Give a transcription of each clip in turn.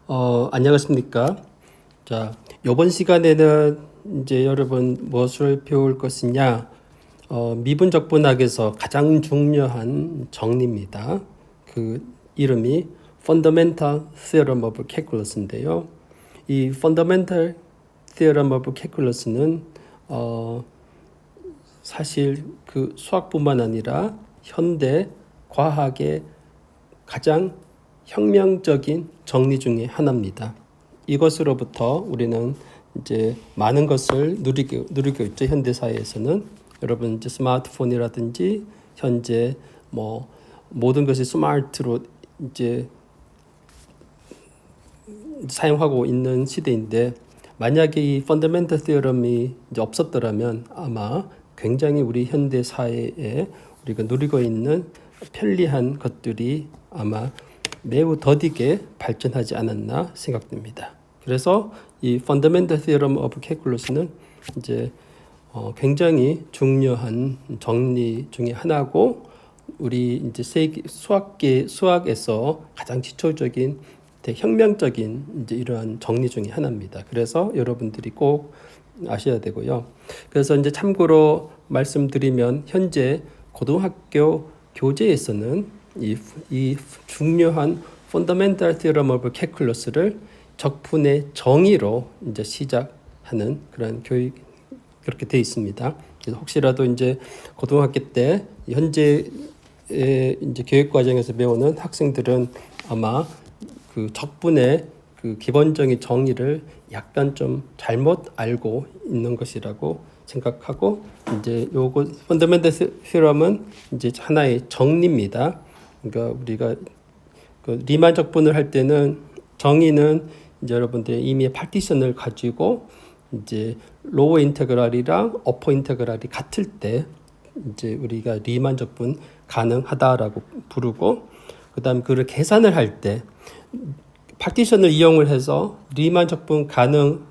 안녕하십니까. 자, 이번 시간에는 이제 여러분 무엇을 배울 것이냐, 미분적분학에서 가장 중요한 정리입니다. 그 이름이 Fundamental Theorem of Calculus인데요. 이 Fundamental Theorem of Calculus는 사실 그 수학뿐만 아니라 현대 과학의 가장 혁명적인 정리 중에 하나입니다. 이것으로부터 우리는 이제 많은 것을 누리고 있죠. 현대 사회에서는 여러분 이제 스마트폰이라든지 현재 뭐 모든 것이 스마트로 이제 사용하고 있는 시대인데, 만약에 이 펀더멘털 티어럼이 이제 없었더라면 아마 굉장히 우리 현대 사회에 우리가 누리고 있는 편리한 것들이 아마 매우 더디게 발전하지 않았나 생각됩니다. 그래서 이 Fundamental Theorem of Calculus는 이제 굉장히 중요한 정리 중에 하나고, 우리 이제 수학에서 가장 기초적인 대혁명적인 이제 이러한 정리 중에 하나입니다. 그래서 여러분들이 꼭 아셔야 되고요. 그래서 이제 참고로 말씀드리면 현재 고등학교 교재에서는 이 중요한 Fundamental Theorem of Calculus를 적분의 정의로 이제 시작하는 그런 교육 그렇게 되어 있습니다. 그래서 혹시라도 이제 고등학교 때 현재 이제 교육 과정에서 배우는 학생들은 아마 그 적분의 그 기본적인 정의를 약간 좀 잘못 알고 있는 것이라고 생각하고, 이제 요거 펀더멘털 theorem은 이제 하나의 정리입니다. 그러니까 우리가 그 리만 적분을 할 때는 정의는 이제 여러분들 이미 파티션을 가지고 이제 로어 인테그랄이랑 어퍼 인테그랄이 같을 때 이제 우리가 리만 적분 가능하다라고 부르고, 그다음 그걸 계산을 할 때 파티션을 이용을 해서 리만 적분 가능하다면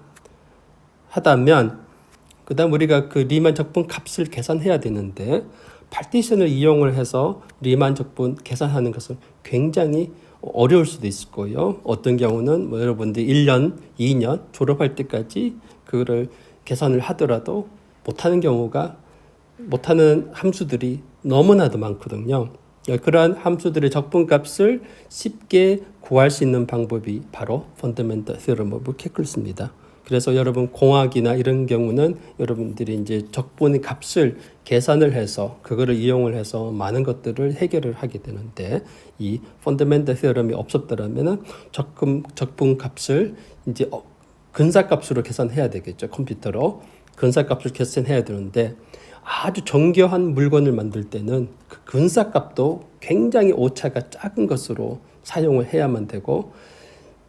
그다음 우리가 그 리만 적분 값을 계산해야 되는데, 파티션을 이용을 해서 리만 적분 계산하는 것은 굉장히 어려울 수도 있을 거예요. 어떤 경우는 뭐 여러분들 1년, 2년 졸업할 때까지 그거를 계산을 하더라도 못하는 함수들이 너무나도 많거든요. 그러한 함수들의 적분값을 쉽게 구할 수 있는 방법이 바로 Fundamental Theorem of Calculus입니다. 그래서 여러분 공학이나 이런 경우는 여러분들이 이제 적분의 값을 계산을 해서 그거를 이용을 해서 많은 것들을 해결을 하게 되는데, 이 Fundamental Theorem이 없었더라면은 적분 값을 이제 근사값으로 계산해야 되겠죠. 컴퓨터로 근사값을 계산해야 되는데, 아주 정교한 물건을 만들 때는 그 근사값도 굉장히 오차가 작은 것으로 사용을 해야만 되고,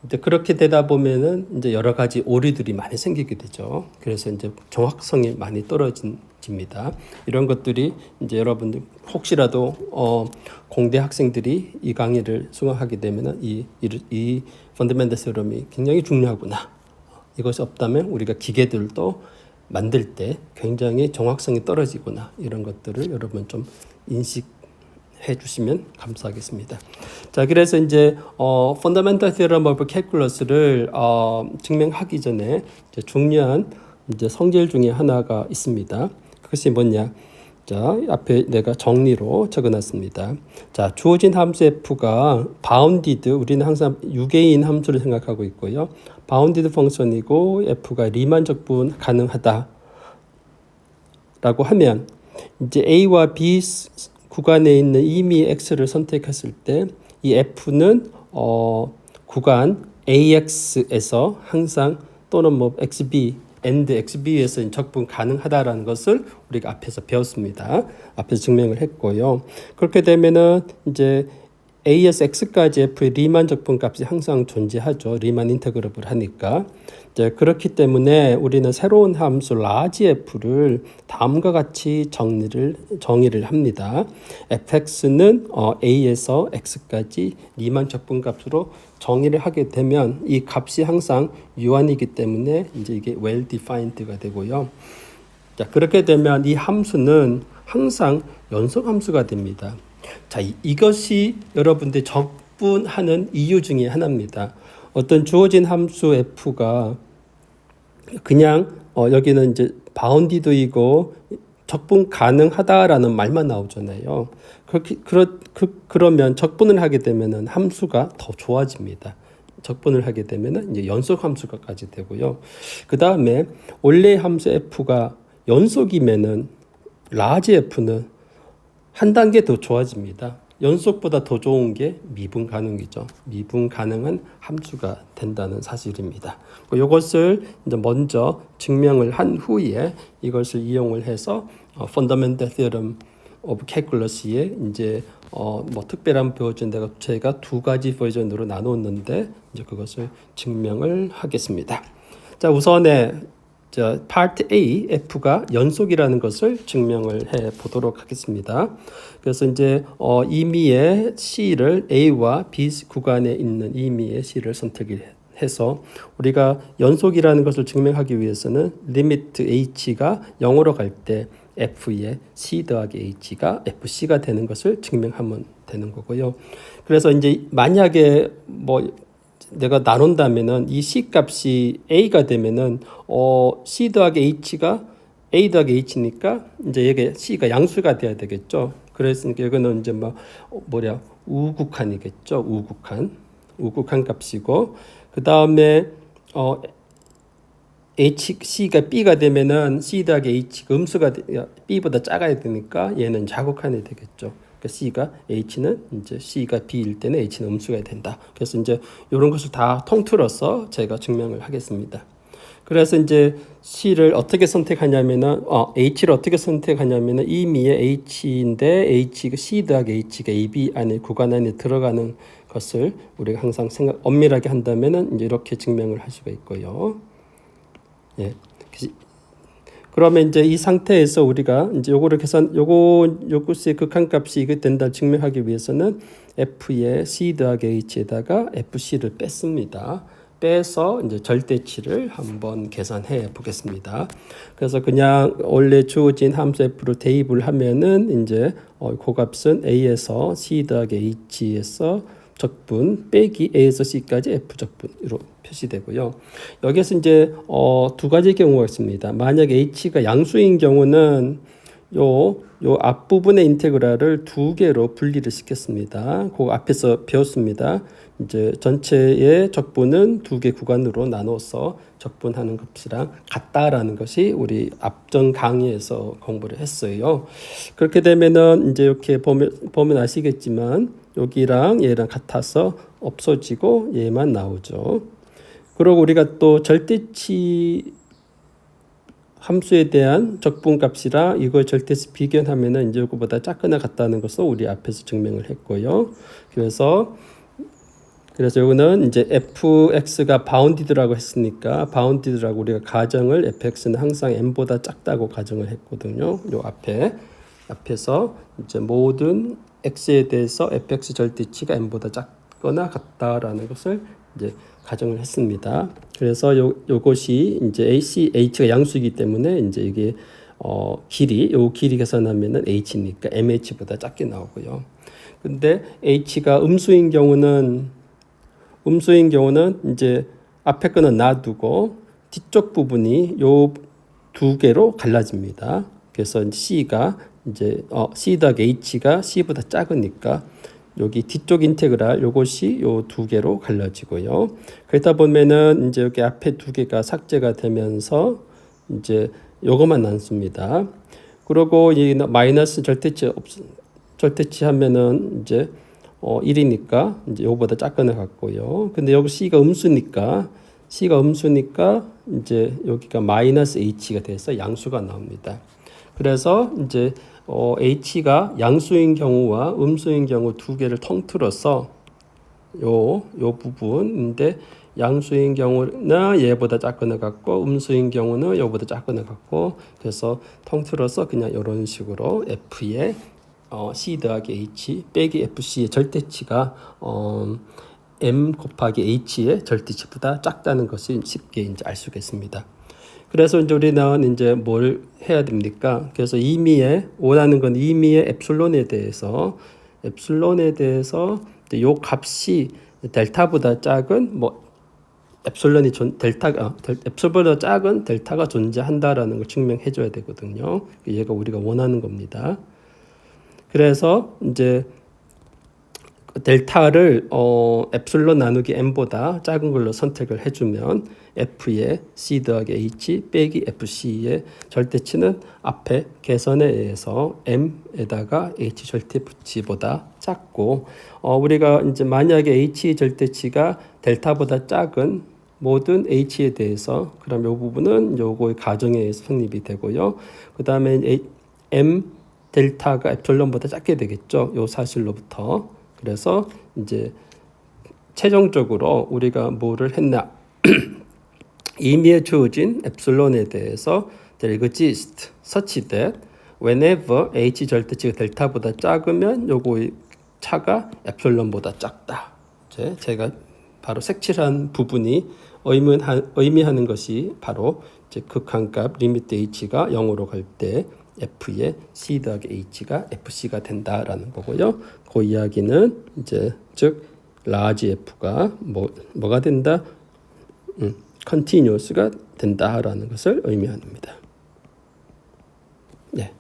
이제 그렇게 되다 보면은 이제 여러 가지 오류들이 많이 생기게 되죠. 그래서 이제 정확성이 많이 떨어집니다. 이런 것들이 이제 여러분들 혹시라도 공대 학생들이 이 강의를 수강하게 되면은 이 펀더멘털 theorem이 굉장히 중요하구나. 이것이 없다면 우리가 기계들도 만들 때 굉장히 정확성이 떨어지구나, 이런 것들을 여러분 좀 인식해 주시면 감사하겠습니다. 자, 그래서 이제 Fundamental Theorem of Calculus를 증명하기 전에 이제 중요한 이제 성질 중에 하나가 있습니다. 그것이 뭐냐? 자, 앞에 내가 정리로 적어놨습니다. 자, 주어진 함수 f가 bounded, 우리는 항상 유개인 함수를 생각하고 있고요. bounded 펑션이고 f가 리만 적분 가능하다 라고 하면, 이제 a와 b 구간에 있는 이미 x를 선택했을 때 이 f는 구간 ax에서 항상 또는 뭐 xb and xb에서 적분 가능하다라는 것을 우리가 앞에서 배웠습니다. 앞에서 증명을 했고요. 그렇게 되면은 이제 a에서 x까지 f의 리만 적분 값이 항상 존재하죠. 리만 인테그러블 하니까. 이제 그렇기 때문에 우리는 새로운 함수 라지 f를 다음과 같이 정의를 합니다. fx는 a에서 x까지 리만 적분 값으로 정의를 하게 되면 이 값이 항상 유한이기 때문에 이제 이게 well defined가 되고요. 자, 그렇게 되면 이 함수는 항상 연속 함수가 됩니다. 자, 이것이 여러분들 적분하는 이유 중에 하나입니다. 어떤 주어진 함수 f가 그냥 여기는 이제 바운디드이고 적분 가능하다라는 말만 나오잖아요. 그러면 적분을 하게 되면은 함수가 더 좋아집니다. 적분을 하게 되면은 이제 연속 함수가까지 되고요. 그 다음에 원래 함수 f가 연속이면은 라지 f는 한 단계 더 좋아집니다. 연속보다 더 좋은 게 미분 가능이죠. 미분 가능한 함수가 된다는 사실입니다. 이것을 이제 먼저 증명을 한 후에 이것을 이용을 해서 Fundamental Theorem of Calculus에 이제 뭐 특별한 버전 제가 두 가지 버전으로 나눴는데 이제 그것을 증명을 하겠습니다. 자, 우선에 파트 A, F가 연속이라는 것을 증명을 해 보도록 하겠습니다. 그래서 이제 임의의 C를 A와 B 구간에 있는 임의의 C를 선택해서 우리가 연속이라는 것을 증명하기 위해서는 리미트 H가 0으로 갈 때 F의 C 더하기 H가 FC가 되는 것을 증명하면 되는 거고요. 그래서 이제 만약에 내가 나눈다면은 이 C 값이 A가 되면은 C 더하기 H가 A 더하기 H니까 이제 이게 C가 양수가 돼야 되겠죠. 그랬으니까 이거는 이제 우극한이겠죠. 우극한 값이고 그 다음에 C가 B가 되면은 C 더하기 H가 음수가 B보다 작아야 되니까 얘는 자극한이 되겠죠. C가 H는 이제 C가 B일 때는 H는 음수가 된다. 그래서 이제 이런 것을 다 통틀어서 제가 증명을 하겠습니다. 그래서 이제 C를 어떻게 선택하냐면은 H를 어떻게 선택하냐면은 임의의 H인데 H가 C 더하기 H가 AB 안에 구간 안에 들어가는 것을 우리가 항상 엄밀하게 한다면은 이제 이렇게 증명을 할 수가 있고요. 예. 그러면 이제 이 상태에서 우리가 이제 요거를 요것의 극한값이 이게 된다 증명하기 위해서는 F의 C 더하기 H에다가 FC를 뺐습니다. 빼서 이제 절대치를 한번 계산해 보겠습니다. 그래서 그냥 원래 주어진 함수 F로 대입을 하면은 이제 그 값은 A에서 C 더하기 H에서 적분 빼기 A에서 C까지 F 적분으로 표시되고요. 여기서 이제 두 가지 경우가 있습니다. 만약 H가 양수인 경우는 요 앞부분의 인테그랄을 두 개로 분리를 시켰습니다. 그 앞에서 배웠습니다. 이제 전체의 적분은 두 개 구간으로 나눠서 적분하는 값이랑 같다라는 것이 우리 앞전 강의에서 공부를 했어요. 그렇게 되면은 이제 이렇게 보면 아시겠지만 여기랑 얘랑 같아서 없어지고 얘만 나오죠. 그리고 우리가 또 절대치 함수에 대한 적분값이랑 이걸 절대치 비교하면은 이제 이거보다 작거나 같다는 것을 우리 앞에서 증명을 했고요. 그래서 이거는 이제 fx가 바운디드라고 했으니까 바운디드라고 우리가 가정을 fx는 항상 m보다 작다고 가정을 했거든요. 요 앞에서 이제 모든 x에 대해서 fx 절대치가 m보다 작거나 같다라는 것을 이제 가정을 했습니다. 그래서 요것이 이제 h가 양수이기 때문에 이제 이게 길이 계산하면은 h니까 mh보다 작게 나오고요. 근데 h가 음수인 경우는 이제 앞에 거는 놔두고 뒤쪽 부분이 요 두 개로 갈라집니다. 그래서 C가 이제 C 더하기 H가 C보다 작으니까 여기 뒤쪽 인테그랄 요것이 요 두 개로 갈라지고요. 그러다 보면은 이제 여기 앞에 두 개가 삭제가 되면서 이제 요것만 남습니다. 그리고 이 마이너스 절대치 하면은 이제 1이니까 이제 요거보다 작거나 같고요. 근데 여기 C가 음수니까 이제 여기가 마이너스 H가 돼서 양수가 나옵니다. 그래서 이제 H가 양수인 경우와 음수인 경우 두 개를 통틀어서 요 부분인데 양수인 경우는 얘보다 작거나 같고 음수인 경우는 얘보다 작거나 같고 그래서 통틀어서 그냥 이런 식으로 F의 C 더하기 H 빼기 FC의 절대치가 M 곱하기 H의 절대치보다 작다는 것을 쉽게 이제 알 수가 있습니다. 그래서 이제 우리는 이제 뭘 해야 됩니까? 그래서 원하는 건 임의의 엡실론에 대해서 요 값이 델타보다 작은 뭐 앱silon보다 작은 델타가 존재한다라는 걸 증명해 줘야 되거든요. 얘가 우리가 원하는 겁니다. 그래서 이제 델타를 엡실론 나누기 n보다 작은 걸로 선택을 해주면 f의 c 더하기 h 빼기 fc의 절대치는 앞에 계산에 의해서 m에다가 h 절대치보다 작고 우리가 이제 만약에 h 절대치가 델타보다 작은 모든 h에 대해서 그럼 이 부분은 요거의 가정에 의해서 성립이 되고요. 그 다음에 m 델타가 엡실론보다 작게 되겠죠. 요 사실로부터. 그래서 이제 최종적으로 우리가 뭐를 했나 임의에 주어진 엡실론에 대해서 there exists such that whenever h 절대치가 델타보다 작으면 요거의 차가 엡실론보다 작다. 제가 바로 색칠한 부분이 의미하는 것이 바로 이제 극한값 리미트 h가 0으로 갈 때 f의 c 더하기 h가 fc가 된다라는 거고요. 그 이야기는 이제 즉 large f가 뭐가 된다? continuous가 된다라는 것을 의미합니다. 네.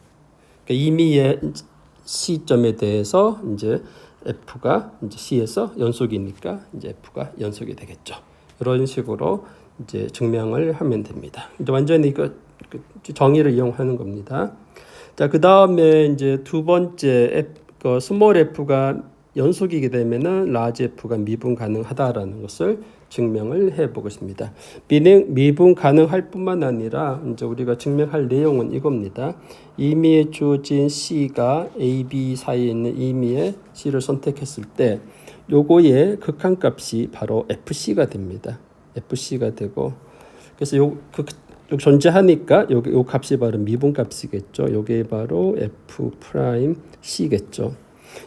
그러니까 임의의 시점에 대해서 이제 f가 이제 c에서 연속이니까 이제 f가 연속이 되겠죠. 이런 식으로 이제 증명을 하면 됩니다. 이제 완전히 이거 정의를 이용하는 겁니다. 자, 그 다음에 이제 두 번째 스몰 f가 연속이게 되면은 라지 f가 미분 가능하다라는 것을 증명을 해 보겠습니다. 미분 가능할 뿐만 아니라 이제 우리가 증명할 내용은 이겁니다. 임의에 주어진 c가 a, b 사이에 있는 임의의 c를 선택했을 때 요거의 극한값이 바로 fc가 됩니다. fc가 되고 그래서 존재하니까 요 값이 바로 미분값이겠죠. 요게 바로 f 프라임 c겠죠.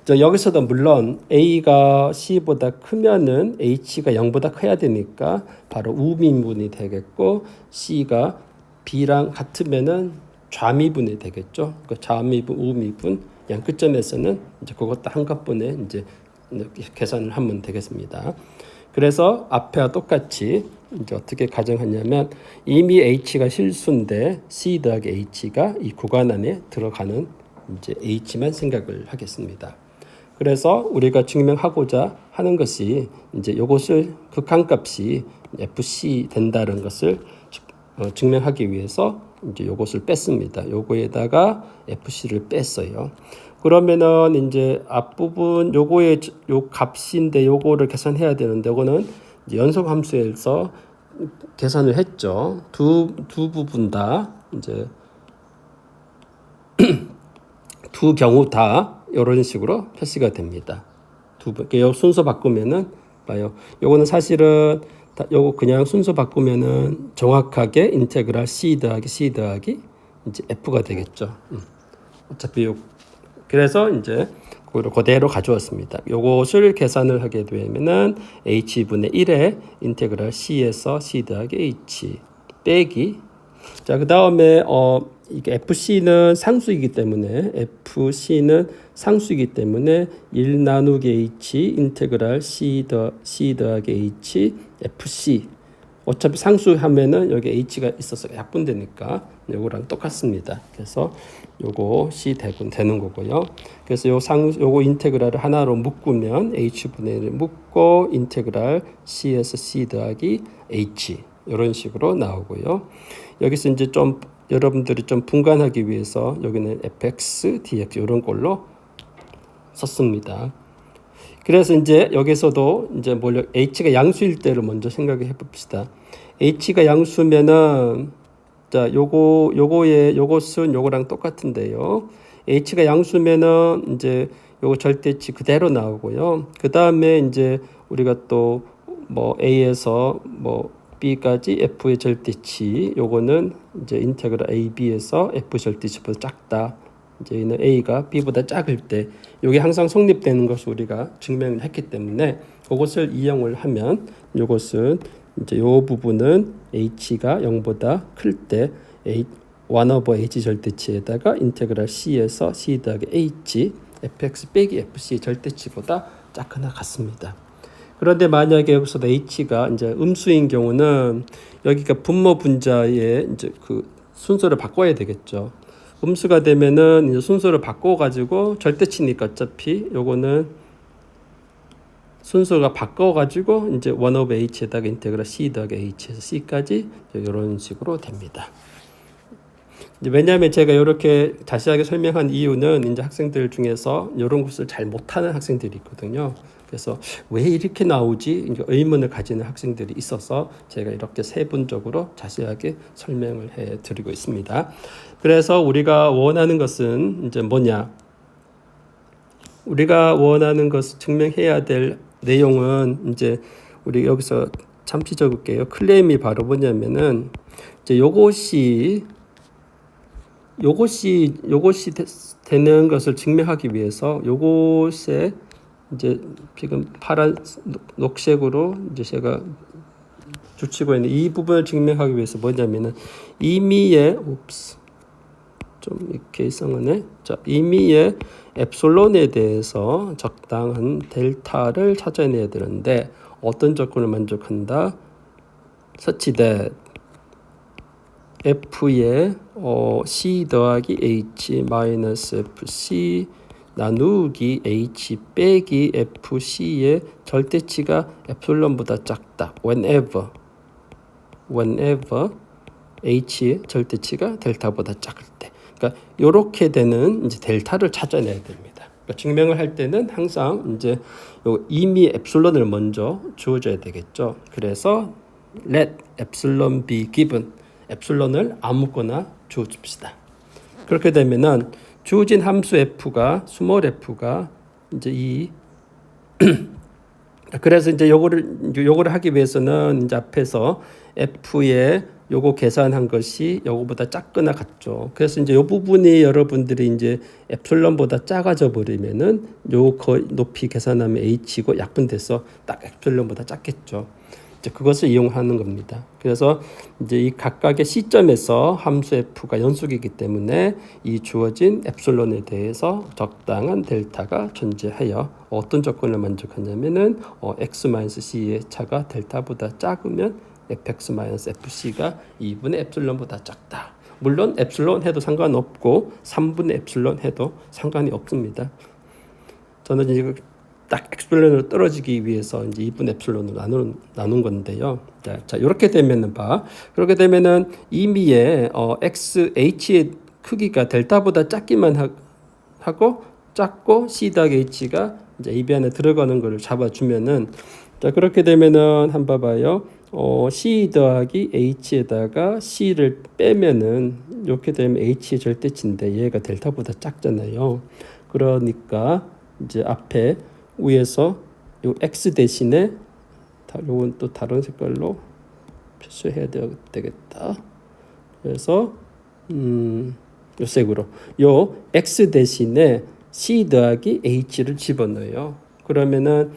여기서도 물론 a가 c보다 크면은 h가 0보다 커야 되니까 바로 우미분이 되겠고 c가 b랑 같으면은 좌미분이 되겠죠. 그 좌미분, 우미분 양 끝점에서는 이제 그것도 한꺼번에 이제 계산을 하면 되겠습니다. 그래서 앞에와 똑같이 이제 어떻게 가정하냐면 이미 h가 실수인데 c 더하기 h가 이 구간 안에 들어가는 이제 h만 생각을 하겠습니다. 그래서 우리가 증명하고자 하는 것이 이제 이것을 극한값이 fc 된다는 것을 증명하기 위해서 이제 이것을 뺐습니다. 요거에다가 fc를 뺐어요. 그러면은 이제 앞부분 요거의 요 값인데 요거를 계산해야 되는데 요거는 연속 함수에서 계산을 했죠. 두 부분 다 이제 두 경우 다 이런 식으로 표시가 됩니다. 요 순서 바꾸면은 봐요. 요거는 사실은 요거 그냥 순서 바꾸면은 정확하게 인테그랄 c 더하기 이제 f가 되겠죠. 어차피 그래서 이제 그대로 가져왔습니다. 요것을 계산을 하게 되면은 h분의 1에 인테그랄 c에서 c 더하기 h 빼기 자, 그 다음에 이게 fc는 상수이기 때문에 1 나누기 h 인테그랄 c 더하기 h fc 어차피 상수하면은 여기 h가 있어서 약분되니까 요거랑 똑같습니다. 그래서 요거 c 되는 거고요. 그래서 요거 인테그랄을 하나로 묶으면 h분의 1을 묶고 인테그랄 c에서 c 더하기 h 이런 식으로 나오고요. 여기서 이제 좀 여러분들이 좀 분간하기 위해서 여기는 fx, dx 이런 걸로 썼습니다. 그래서 이제 여기서도 이제 h가 양수일 때를 먼저 생각해 봅시다. h가 양수면은 자, 요것은 요거랑 똑같은데요. h가 양수면은 이제 요거 절대치 그대로 나오고요. 그 다음에 이제 우리가 또 뭐 a에서 뭐 b까지 f의 절대치 요거는 이제 인테그랄 ab에서 f 절대치보다 작다. 이제 이는 a가 b보다 작을 때 요게 항상 성립되는 것을 우리가 증명을 했기 때문에 그것을 이용을 하면 요것은 이제 요 부분은 h가 0보다 클 때 1/h 절대치에다가 인테그랄 c에서 c 더하기 h fx 빼기 fc 절대치보다 작거나 같습니다. 그런데 만약에 여기서도 h가 이제 음수인 경우는 여기가 분모 분자의 이제 그 순서를 바꿔야 되겠죠. 음수가 되면은 이제 순서를 바꿔 가지고 절대치니까 어차피 요거는 순서가 바꿔 가지고 이제 1 over h에다가 인테그랄 c 더하기 h에서 c까지 이런 식으로 됩니다. 왜냐하면 제가 이렇게 자세하게 설명한 이유는 이제 학생들 중에서 이런 것을 잘 못하는 학생들이 있거든요. 그래서 왜 이렇게 나오지? 의문을 가지는 학생들이 있어서 제가 이렇게 세분적으로 자세하게 설명을 해드리고 있습니다. 그래서 우리가 원하는 것은 이제 뭐냐? 우리가 원하는 것을 증명해야 될 내용은 이제 우리 여기서 잠시 적을게요. 클레임이 바로 뭐냐면은 이제 요것이 되는 것을 증명하기 위해서 요것에 이제 지금 파란 녹색으로 이제 제가 붙이고 있는 이 부분을 증명하기 위해서 뭐냐면은 임의의 좀 이렇게 이상하네. 자, 임의의 엡실론에 대해서 적당한 델타를 찾아내야 되는데 어떤 조건을 만족한다? such that f의 c 더하기 h 마이너스 fc 나누기 h 빼기 fc의 절대치가 엡실론보다 작다. whenever h 절대치가 델타보다 작을 때. 그러니까 이렇게 되는 이제 델타를 찾아내야 됩니다. 그러니까 증명을 할 때는 항상 이제 요 임의 엡실론을 먼저 주어줘야 되겠죠. 그래서 let epsilon be given. 엡실론을 아무거나 주어줍시다. 그렇게 되면은 주어진 함수 f가 스몰 f가 이제 이 그래서 이제 요거를 하기 위해서는 이제 앞에서 f의 요거 계산한 것이 요거보다 작거나 같죠. 그래서 이제 요 부분이 여러분들이 이제 엡실론보다 작아져 버리면은 요 높이 계산하면 h고 약분돼서 딱 엡실론보다 작겠죠. 이제 그것을 이용하는 겁니다. 그래서 이제 이 각각의 시점에서 함수 f가 연속이기 때문에 이 주어진 엡실론에 대해서 적당한 델타가 존재하여 어떤 조건을 만족하냐면은 x-c의 차가 델타보다 작으면 fx-fc가 2분의 엡실론보다 작다. 물론 엡실론 해도 상관없고 3분의 엡실론 해도 상관이 없습니다. 저는 이제 딱 엡실론으로 떨어지기 위해서 이제 2분의 엡실론으로 나눈 건데요. 자, 이렇게 되면은 그렇게 되면은 임의의 h의 크기가 델타보다 작기만 하고 작고 c 더하기 h가 이제 입 안에 들어가는 거를 잡아주면은 자, 그렇게 되면은 한번 봐요. c 더하기 h에다가 c를 빼면은 이렇게 되면 h의 절대치인데 얘가 델타보다 작잖아요. 그러니까 이제 앞에 위에서 요 x 대신에 요건 또 다른 색깔로 표시해야 되겠다. 그래서 요 색으로 요 x 대신에 c 더하기 h를 집어넣어요. 그러면은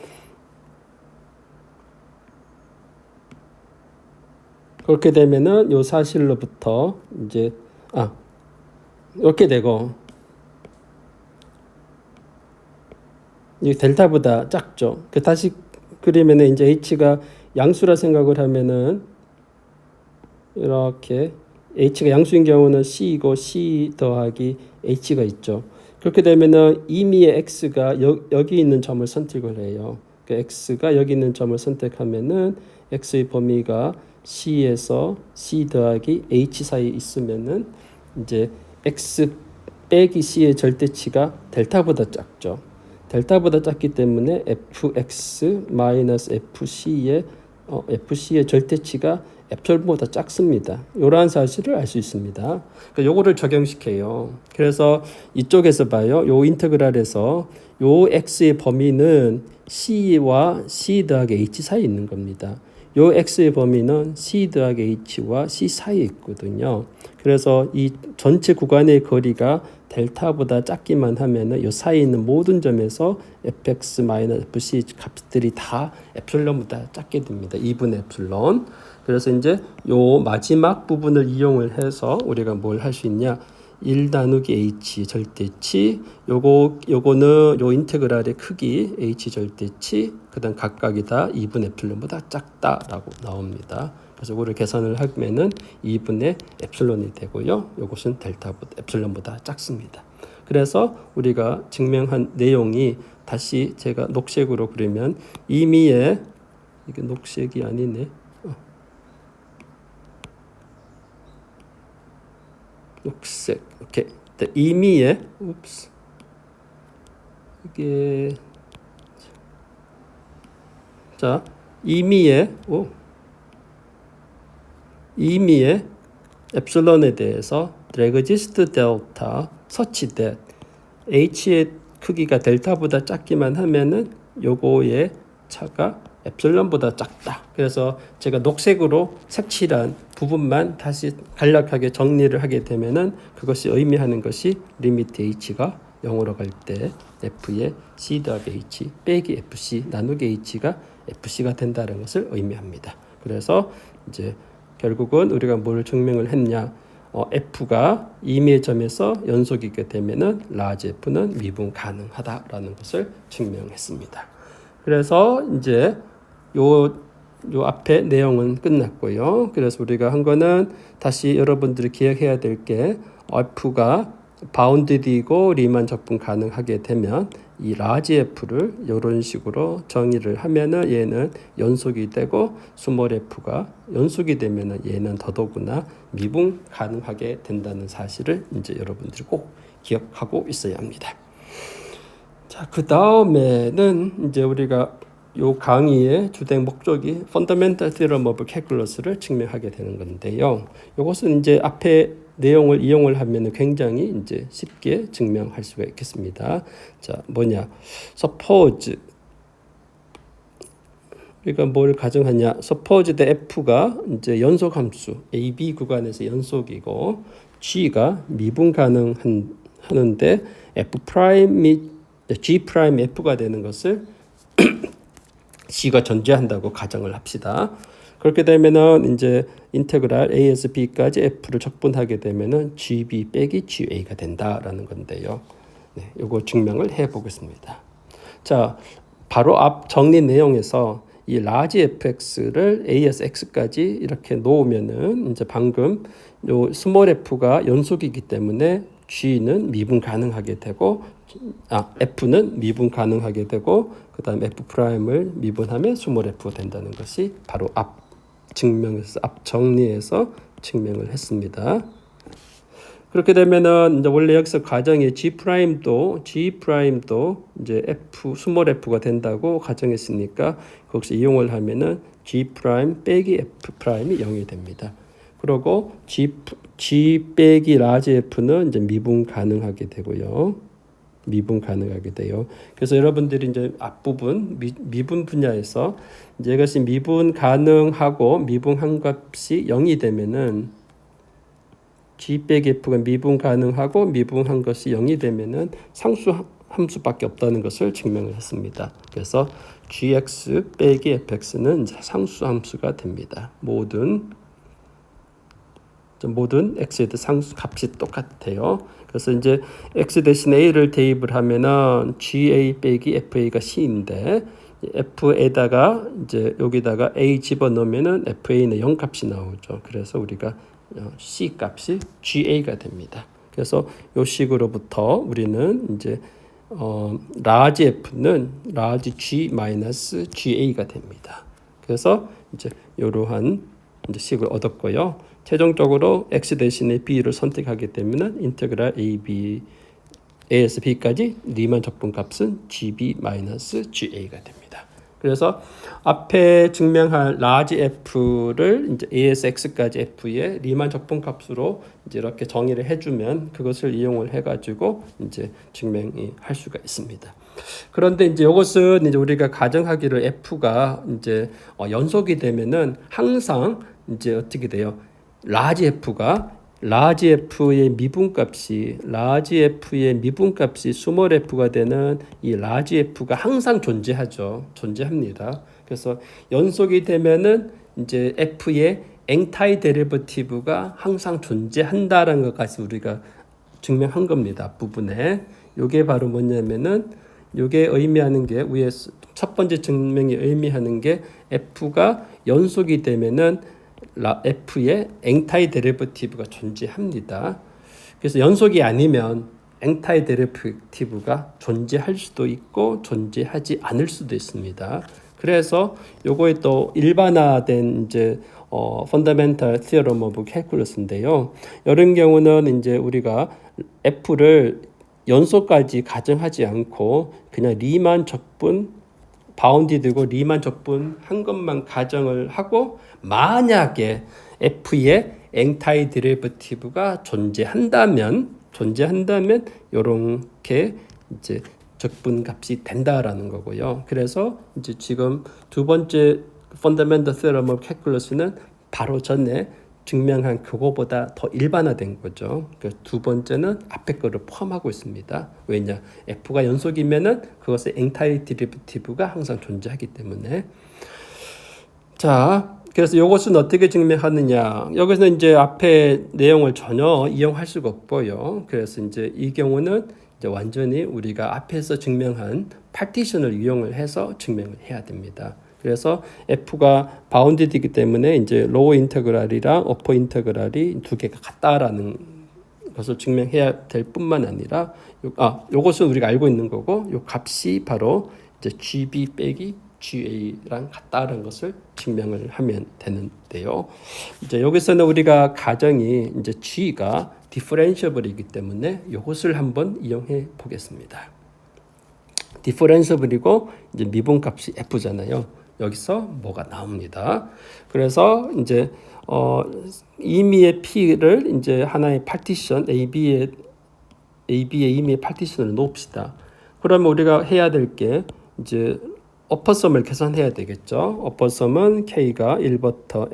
그렇게 되면은 요 사실로부터 이제 이렇게 되고 이 델타보다 작죠. 다시 그리면은 이제 h가 양수라 생각을 하면은 이렇게 h가 양수인 경우는 c이고 c 더하기 h가 있죠. 그렇게 되면은 임의의 x가 여기 있는 점을 선택을 해요. x가 여기 있는 점을 선택하면은 x의 범위가 c에서 c 더하기 h 사이에 있으면은 이제 x 빼기 c의 절대치가 델타보다 작죠. 델타보다 작기 때문에 fx-fc의 절대치가 엡실론보다 작습니다. 이러한 사실을 알 수 있습니다. 그러니까 요거를 적용시켜요. 그래서 이쪽에서 봐요. 요 인테그랄에서 요 x의 범위는 c와 c 더하기 h 사이에 있는 겁니다. 요 x의 범위는 c 더하기 h와 c 사이에 있거든요. 그래서 이 전체 구간의 거리가 델타보다 작기만 하면은 이 사이에 있는 모든 점에서 fx-fc 값들이 다 엡실론보다 작게 됩니다. 2분의 엡실론. 그래서 이제 요 마지막 부분을 이용을 해서 우리가 뭘 할 수 있냐? 1 나누기 h 절대치, 요거는 요 인테그랄의 크기 h 절대치, 그다음 각각이 다 2분의 에플론보다 작다라고 나옵니다. 그래서 이거를 계산을 하면은 2분의 에플론이 되고요. 요것은 델타보다 에플론보다 작습니다. 그래서 우리가 증명한 내용이 다시 제가 녹색으로 그리면 임의의, 이게 녹색이 아니네. 녹색. 오케이. 임의의 이게 자, 임의의 엡실론에 대해서 drag just delta such that h의 크기가 델타보다 작기만 하면은 요거의 차가 엡실론보다 작다. 그래서 제가 녹색으로 색칠한 부분만 다시 간략하게 정리를 하게 되면은 그것이 의미하는 것이 리미트 h가 0으로 갈 때 f의 c 더하기 h 빼기 fc 나누기 h가 fc가 된다는 것을 의미합니다. 그래서 이제 결국은 우리가 뭘 증명을 했냐? f가 임의의 점에서 연속이게 되면은 라지 f는 미분 가능하다라는 것을 증명했습니다. 그래서 이제 요 앞에 내용은 끝났고요. 그래서 우리가 한 거는 다시 여러분들이 기억해야 될 게 f가 바운드이고 리만 적분 가능하게 되면 이 라지 f를 이런 식으로 정의를 하면은 얘는 연속이 되고 스몰 f가 연속이 되면은 얘는 더더구나 미분 가능하게 된다는 사실을 이제 여러분들이 꼭 기억하고 있어야 합니다. 자, 그 다음에는 이제 우리가 요 강의의 주된 목적이 Fundamental Theorem of Calculus를 증명하게 되는 건데요. 이것은 이제 앞에 내용을 이용을 하면 굉장히 이제 쉽게 증명할 수가 있겠습니다. 자, 뭐냐? Suppose 우리가 뭘 가정하냐? Suppose that f가 이제 연속 함수 a, b 구간에서 연속이고 g가 미분 가능하는데 f 프라임이 g 프라임 f가 되는 것을 C가 존재한다고 가정을 합시다. 그렇게 되면은 이제 인테그랄 A에서 B까지 F를 적분하게 되면은 GB 빼기 GA가 된다라는 건데요. 네, 이거 증명을 해 보겠습니다. 자, 바로 앞 정리 내용에서 이 라지 fx를 a에서 x까지 이렇게 놓으면은 이제 방금 요 스몰 f가 연속이기 때문에 g는 미분 가능하게 되고 f는 미분 가능하게 되고 그다음 f 프라임을 미분하면 스몰 f가 된다는 것이 바로 앞 증명에서 앞 정리해서 증명을 했습니다. 그렇게 되면은 이제 원래 여기서 가정에 g 프라임도 이제 f 스몰 f가 된다고 가정했으니까 거기서 이용을 하면은 g 프라임 빼기 f 프라임이 0이 됩니다. 그리고 g 빼기 라지 f는 이제 미분 가능하게 되고요. 미분 가능하게 돼요. 그래서 여러분들이 이제 앞부분 미분 분야에서 이제 이것이 미분 가능하고 미분한 값이 0이 되면은 g 빼기 f가 미분 가능하고 미분한 것이 0이 되면은 상수 함수밖에 없다는 것을 증명을 했습니다. 그래서 gx 빼기 fx는 이제 상수 함수가 됩니다. 모든 x에 대한 상수 값이 똑같아요. 그래서 이제 x 대신 a를 대입을 하면은 ga 빼기 fa가 c인데 f에다가 이제 여기다가 a 집어 넣으면은 fa는 0 값이 나오죠. 그래서 우리가 c 값이 ga가 됩니다. 그래서 요 식으로부터 우리는 이제 라지 f는 라지 g 마이너스 ga가 됩니다. 그래서 이제 이러한 이제 식을 얻었고요. 최종적으로 x 대신에 b를 선택하게 되면 인테그랄 a에서 b까지 리만 적분값은 gb-ga가 됩니다. 그래서 앞에 증명할 라지 f를 이제 a에서 x까지 f의 리만 적분값으로 이제 이렇게 정의를 해주면 그것을 이용을 해가지고 이제 증명이 할 수가 있습니다. 그런데 이제 이것은 이제 우리가 가정하기를 f가 이제 연속이 되면은 항상 이제 어떻게 돼요? 라지 f의 미분값이 스몰 f가 되는 이 라지 f가 항상 존재합니다. 그래서 연속이 되면은 이제 f의 앵타이 데리버티브가 항상 존재한다라는 것까지 우리가 증명한 겁니다. 앞부분에. 요게 바로 뭐냐면은 요게 의미하는 게 위에 첫 번째 증명이 의미하는 게 f가 연속이 되면은 f의 앵타이 데리버티브가 존재합니다. 그래서 연속이 아니면 앵타이 데리버티브가 존재할 수도 있고 존재하지 않을 수도 있습니다. 그래서 요거에 또 일반화된 이제 Fundamental Theorem of Calculus인데요. 이런 경우는 이제 우리가 f를 연속까지 가정하지 않고 그냥 리만 적분 바운디드고 리만 적분 한 것만 가정을 하고 만약에 f의 앵타이 데리버티브가 존재한다면 요렇게 이제 적분 값이 된다라는 거고요. 그래서 이제 지금 두 번째 Fundamental Theorem of Calculus는 바로 전에 증명한 그거보다 더 일반화된 거죠. 그러니까 두 번째는 앞에 거를 포함하고 있습니다. 왜냐? f가 연속이면은 그것의 앵타이 데리버티브가 항상 존재하기 때문에. 자, 그래서 이것은 어떻게 증명하느냐? 여기서 이제 앞에 내용을 전혀 이용할 수가 없고요. 그래서 이제 이 경우는 이제 완전히 우리가 앞에서 증명한 파티션을 이용을 해서 증명을 해야 됩니다. 그래서 f가 바운디드이기 때문에 이제 로우 인터그랄이랑 어퍼 인터그랄이 두 개가 같다라는 것을 증명해야 될 뿐만 아니라 요것은 우리가 알고 있는 거고 요 값이 바로 이제 GB 빼기 GA랑 같다라는 것을 증명을 하면 되는데요. 이제 여기서는 우리가 가정이 이제 G가 디퍼런셔블이기 때문에 이것을 한번 이용해 보겠습니다. 디퍼런셔블이고 이제 미분값이 F잖아요. 여기서 뭐가 나옵니다. 그래서 이제 임의의 P를 이제 하나의 파티션 AB의 임의의 파티션을 놓읍시다. 그러면 우리가 해야 될 게 이제 어퍼섬을 계산해야 되겠죠. 어퍼섬은 K가 1부터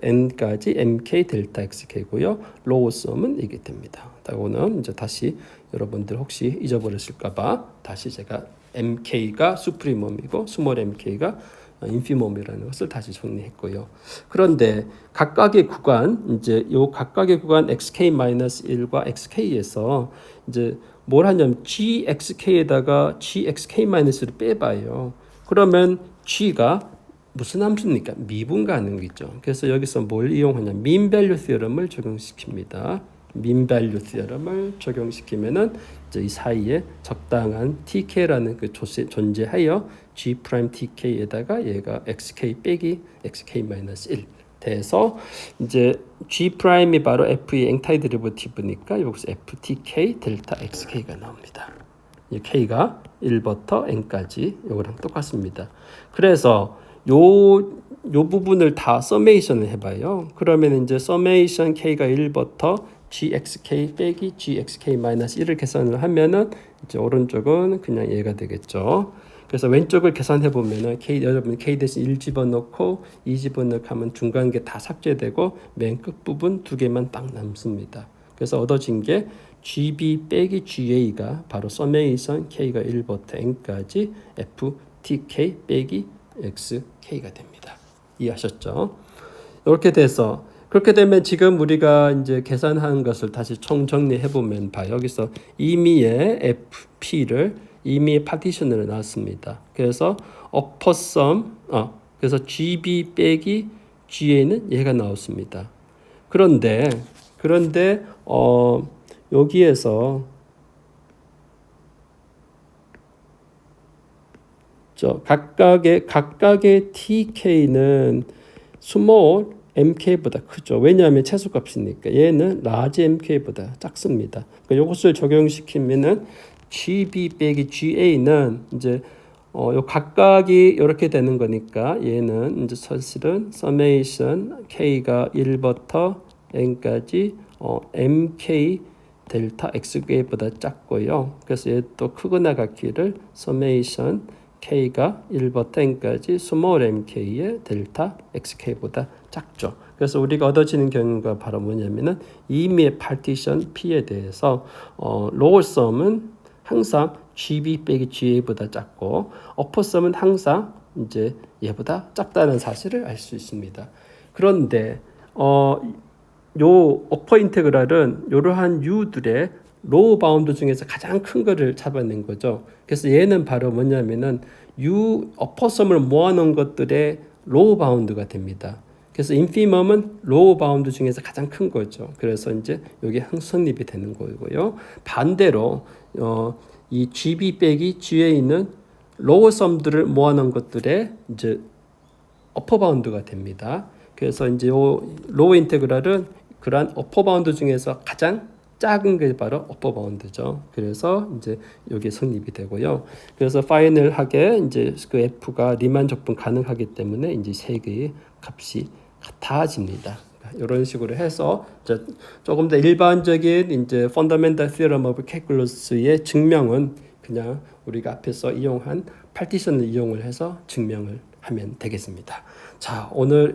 N까지 MK 델타 XK고요. 로우섬은 이게 됩니다. 이거는 이제 다시 여러분들 혹시 잊어버렸을까봐 다시 제가 MK가 수프리멈이고 스몰 MK가 인피멈이라는 것을 다시 정리했고요. 그런데 각각의 구간 이제 요 각각의 구간 XK-1과 XK에서 이제 뭘 하냐면 GXK에다가 GXK-를 빼봐요. 그러면 G가 무슨 함수입니까? 미분 가능이죠. 그래서 여기서 뭘 이용하냐? mean value theorem을 적용시킵니다. mean value theorem을 적용시키면은 이제 이 사이에 적당한 TK라는 그 존재하여 G 프라임 TK에다가 얘가 XK 빼기 XK-1 돼서 이제 G 프라임이 바로 F의 앵타이 데리버티브니까 여기서 FTK 델타 XK가 나옵니다. 이 K가 1부터 N까지 요거랑 똑같습니다. 그래서 요 부분을 다 서메이션을 해봐요. 그러면 이제 서메이션 K가 1부터 GXK 빼기 GXK-1을 계산을 하면은 이제 오른쪽은 그냥 얘가 되겠죠. 그래서 왼쪽을 계산해 보면은 여러분 K 대신 1 집어넣고 2 집어넣고 하면 중간 게 다 삭제되고 맨 끝 부분 두 개만 딱 남습니다. 그래서 얻어진 게 GB 빼기 GA가 바로 서메이션 K가 1부터 N까지 FTK 빼기 XK가 됩니다. 이해하셨죠? 이렇게 돼서 그렇게 되면 지금 우리가 이제 계산한 것을 다시 총정리해 보면 봐요. 여기서 임의의 FP를 임의의 파티션으로 놨습니다. 그래서 어퍼섬 그래서 GB 빼기 GA는 얘가 나왔습니다. 그런데 여기에서 각각의 TK는 스몰 MK보다 크죠. 왜냐하면 최소값이니까. 얘는 라지 MK보다 작습니다. 그러니까 이것을 적용시키면은 GB 빼기 GA는 이제 요 각각이 이렇게 되는 거니까 얘는 이제 사실은 서메이션 K가 1부터 N까지 MK 델타 XK보다 작고요. 그래서 얘 또 크거나 같기를 서메이션 K가 1부터 N까지 스몰 MK의 델타 XK보다 작죠. 그래서 우리가 얻어지는 경우가 바로 뭐냐면은 임의의 파티션 P에 대해서 로어섬은 항상 GB 빼기 GA보다 작고 어퍼섬은 항상 이제 얘보다 작다는 사실을 알 수 있습니다. 그런데 요 어퍼 인테그랄은 이러한 U들의 로우 바운드 중에서 가장 큰 거를 잡아낸 거죠. 그래서 얘는 바로 뭐냐면은 U 어퍼섬을 모아놓은 것들의 로우 바운드가 됩니다. 그래서 인피멈은 로우 바운드 중에서 가장 큰 거죠. 그래서 이제 여기 성립이 되는 거고요. 반대로 이 GB 빼기 G에 있는 로우 썸들을 모아놓은 것들의 이제 어퍼 바운드가 됩니다. 그래서 이제 요 로우 인테그랄은 그러한 어퍼 바운드 중에서 가장 작은 게 바로 어퍼 바운드죠. 그래서 이제 여기 성립이 되고요. 그래서 파이널하게 이제 그 F가 리만 적분 가능하기 때문에 이제 세 개의 값이 같아집니다. 이런 식으로 해서 조금 더 일반적인 이제 Fundamental Theorem of Calculus의 증명은 그냥 우리가 앞에서 이용한 파티션을 이용을 해서 증명을 하면 되겠습니다. 자, 오늘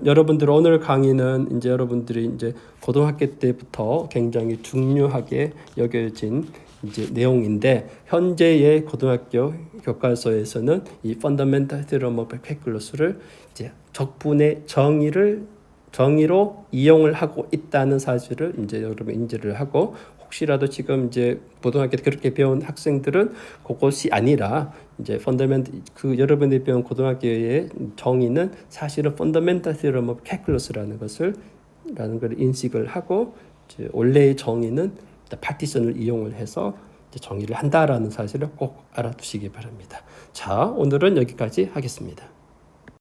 강의는 이제 여러분들이 이제 고등학교 때부터 굉장히 중요하게 여겨진 이제 내용인데, 현재의 고등학교 교과서에서는 이 Fundamental Theorem of Calculus를 이제 적분의 정의로 이용을 하고 있다는 사실을 이제 여러분 인지를 하고, 혹시라도 지금 이제 고등학교 때 그렇게 배운 학생들은 그것이 아니라 이제 여러분들이 배운 고등학교의 정의는 사실은 Fundamental Theorem of Calculus라는 걸 인식을 하고, 이제 원래의 정의는 파티션을 이용을 해서 이제 정의를 한다라는 사실을 꼭 알아두시기 바랍니다. 자, 오늘은 여기까지 하겠습니다.